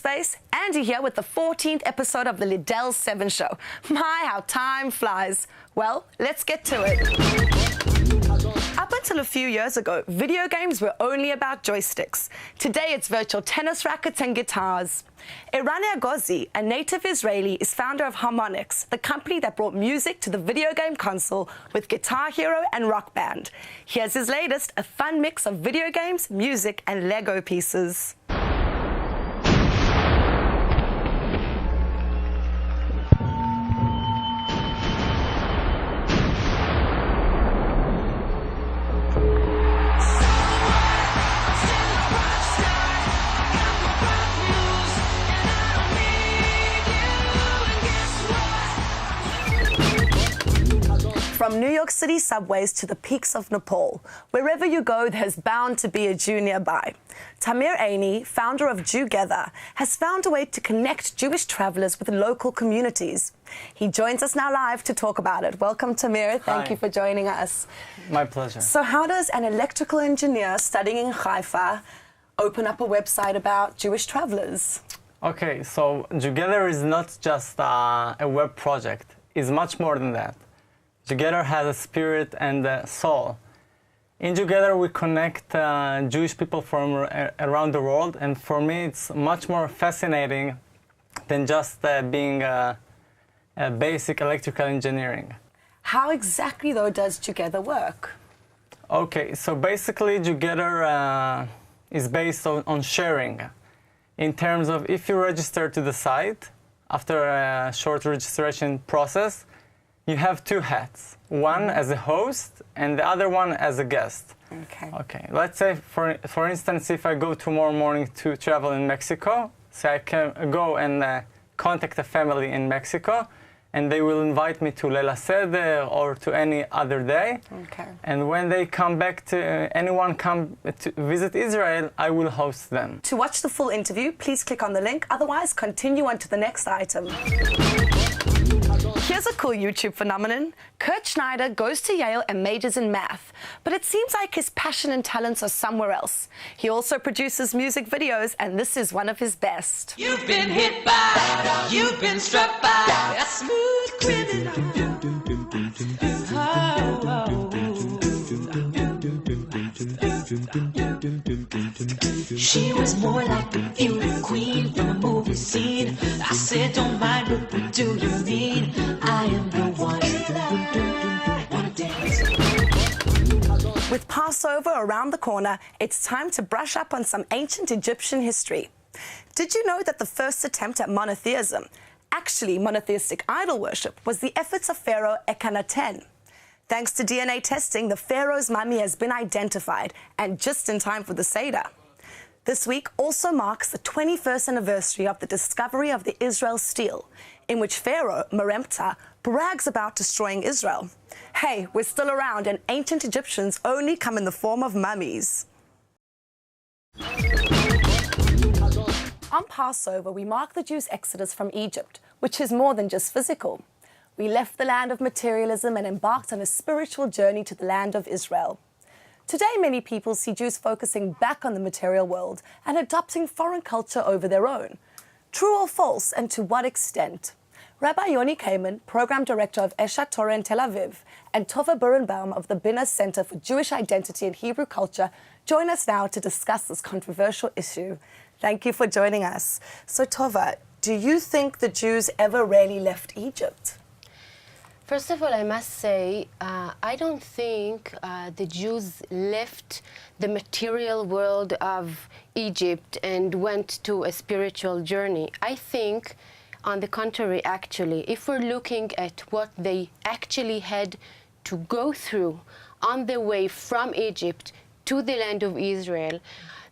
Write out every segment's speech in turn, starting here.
Space. Andy here with the 14th episode of the Leadel 7 show. My, how time flies. Well, let's get to it. Up until a few years ago, video games were only about joysticks. Today, it's virtual tennis rackets and guitars. Eran Ergozy, a native Israeli, is founder of Harmonix, the company that brought music to the video game console with Guitar Hero and Rock Band. Here's his latest, a fun mix of video games, music, and Lego pieces. From New York City subways to the peaks of Nepal, wherever you go, there's bound to be a Jew nearby. Tamir Einy, founder of Jewgether, has found a way to connect Jewish travelers with local communities. He joins us now live to talk about it. Welcome, Tamir. Thank you for joining us. My pleasure. So how does an electrical engineer studying in Haifa open up a website about Jewish travelers? Okay, so Jewgether is not just a web project. It's much more than that. Jewgether has a spirit and a soul. In Jewgether, we connect Jewish people from around the world, and for me, it's much more fascinating than just being a basic electrical engineering. How exactly, though, does Jewgether work? Okay, so basically, Jewgether is based on sharing. In terms of if you register to the site, after a short registration process, you have two hats, one as a host and the other one as a guest. Okay. Let's say, for instance, if I go tomorrow morning to travel in Mexico, so I can go and contact a family in Mexico, and they will invite me to Leila Seder or to any other day. And when they come back anyone come to visit Israel, I will host them. To watch the full interview, please click on the link. Otherwise, continue on to the next item. Here's a cool YouTube phenomenon. Kurt Schneider goes to Yale and majors in math, but it seems like his passion and talents are somewhere else. He also produces music videos, and this is one of his best. You've been hit by, you've been struck by a smooth criminal. She was more like a beauty queen from a movie scene. I said, don't mind, but what do you mean? I am the one. Wanna dance? With Passover around the corner, it's time to brush up on some ancient Egyptian history. Did you know that the first attempt at monotheism, actually monotheistic idol worship, was the efforts of Pharaoh Akhenaten? Thanks to DNA testing, the pharaoh's mummy has been identified, and just in time for the Seder. This week also marks the 21st anniversary of the discovery of the Israel stele, in which Pharaoh Meremta brags about destroying Israel. Hey, we're still around, and ancient Egyptians only come in the form of mummies. On Passover, we mark the Jews' exodus from Egypt, which is more than just physical. We left the land of materialism and embarked on a spiritual journey to the land of Israel. Today, many people see Jews focusing back on the material world and adopting foreign culture over their own. True or false, and to what extent? Rabbi Yoni Kamen, Program Director of Eshat Torah in Tel Aviv, and Tova Birnbaum of the Bina Center for Jewish Identity and Hebrew Culture join us now to discuss this controversial issue. Thank you for joining us. So Tova, do you think the Jews ever really left Egypt? First of all, I must say, I don't think the Jews left the material world of Egypt and went to a spiritual journey. I think, on the contrary, actually, if we're looking at what they actually had to go through on their way from Egypt to the land of Israel,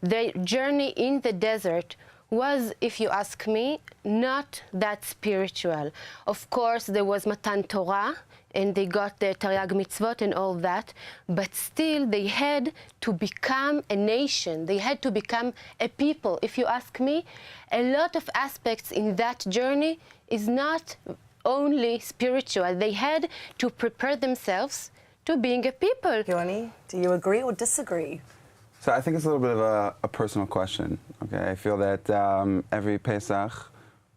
the journey in the desert was, if you ask me, not that spiritual. Of course, there was Matan Torah, and they got the Taryag mitzvot and all that, but still they had to become a nation. They had to become a people. If you ask me, a lot of aspects in that journey is not only spiritual. They had to prepare themselves to being a people. Yoni, do you agree or disagree? So I think it's a little bit of a personal question, Okay, I feel that every Pesach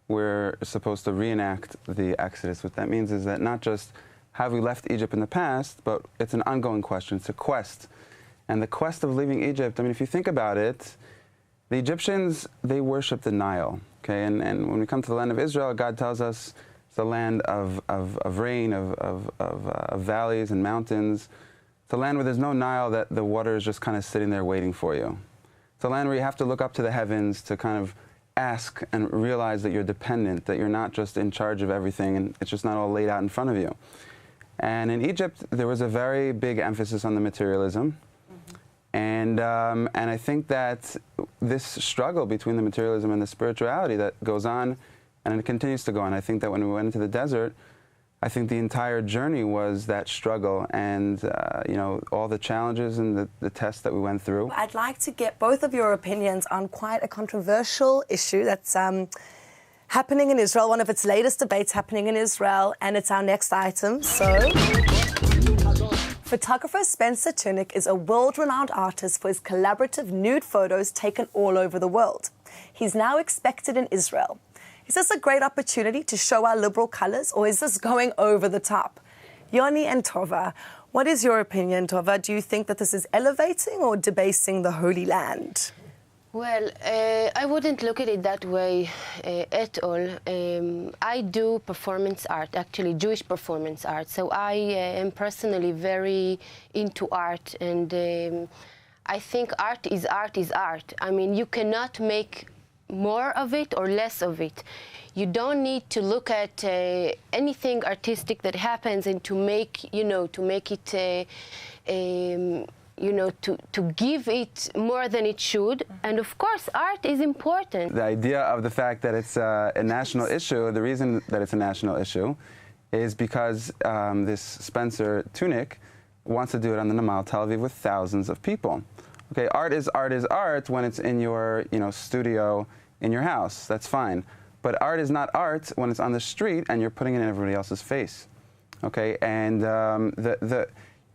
we're supposed to reenact the Exodus. What that means is that not just have we left Egypt in the past, but it's an ongoing question. It's a quest. And the quest of leaving Egypt, I mean, if you think about it, the Egyptians, they worship the Nile. Okay, and when we come to the land of Israel, God tells us it's a land of rain, of valleys and mountains. It's a land where there's no Nile, that the water is just kind of sitting there waiting for you. It's a land where you have to look up to the heavens to kind of ask and realize that you're dependent, that you're not just in charge of everything, and it's just not all laid out in front of you. And in Egypt, there was a very big emphasis on the materialism. And I think that this struggle between the materialism and the spirituality that goes on, and it continues to go on. I think that when we went into the desert, I think the entire journey was that struggle and, you know, all the challenges and the tests that we went through. I'd like to get both of your opinions on quite a controversial issue that's happening in Israel, one of its latest debates happening in Israel, and it's our next item. So, photographer Spencer Tunick is a world-renowned artist for his collaborative nude photos taken all over the world. He's now expected in Israel. Is this a great opportunity to show our liberal colours, or is this going over the top? Yoni and Tova, what is your opinion, Tova? Do you think that this is elevating or debasing the Holy Land? Well, I wouldn't look at it that way at all. I do performance art, actually Jewish performance art, so I am personally very into art, and I think art is art is art. I mean, you cannot make more of it or less of it. You don't need to look at anything artistic that happens and to make, you know, to make it you know, to give it more than it should. And of course, art is important. The idea of the fact that it's a national issue, the reason that it's a national issue is because this Spencer Tunick wants to do it on the Namal Tel Aviv with thousands of people. Okay, art is art when it's in your, you know, studio in your house. That's fine. But art is not art when it's on the street and you're putting it in everybody else's face. Okay, and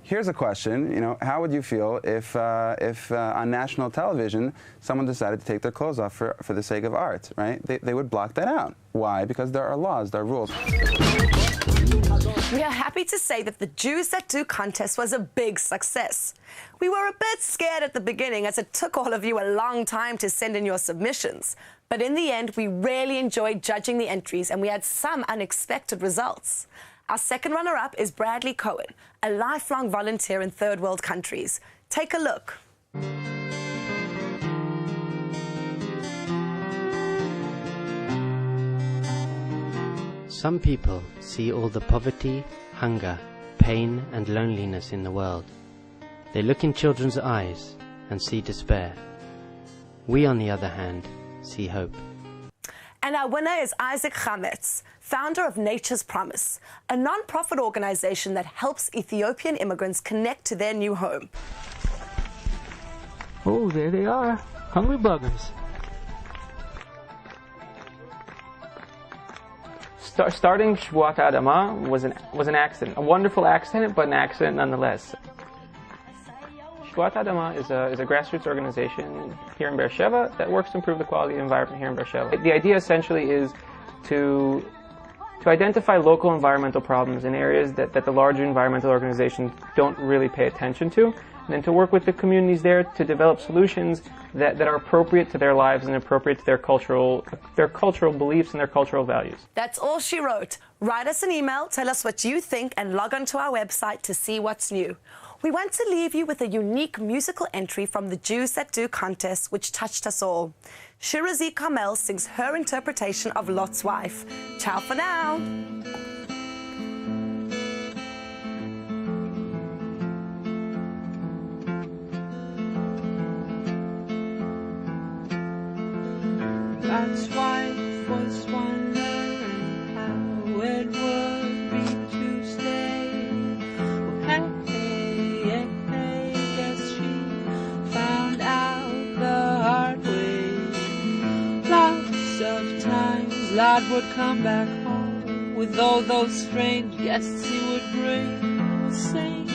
here's a question, you know, how would you feel if on national television someone decided to take their clothes off for the sake of art, right? They would block that out. Why? Because there are laws, there are rules. We are happy to say that the Jews That Do contest was a big success. We were a bit scared at the beginning as it took all of you a long time to send in your submissions. But in the end, we really enjoyed judging the entries and we had some unexpected results. Our second runner-up is Bradley Cohen, a lifelong volunteer in third world countries. Take a look. Some people see all the poverty, hunger, pain and loneliness in the world. They look in children's eyes and see despair. We, on the other hand, see hope. And our winner is Isaac Chametz, founder of Nature's Promise, a non-profit organization that helps Ethiopian immigrants connect to their new home. Oh, there they are, hungry buggers. Starting Shvuat Adama was an accident, a wonderful accident, but an accident nonetheless. Shvuat Adama is a grassroots organization here in Beersheba that works to improve the quality of the environment here in Beersheba. The idea essentially is to identify local environmental problems in areas that the larger environmental organizations don't really pay attention to, and then to work with the communities there to develop solutions that are appropriate to their lives and appropriate to their cultural beliefs and their cultural values. That's all she wrote. Write us an email, tell us what you think, and log on to our website to see what's new. We want to leave you with a unique musical entry from the Jews That Do contest, which touched us all. Shirazi Carmel sings her interpretation of Lot's wife. Ciao for now. Lot's wife was wondering how it would be to stay. Well, hey, guess she found out the hard way. Lots of times Lot would come back home with all those strange guests he would bring. The saints.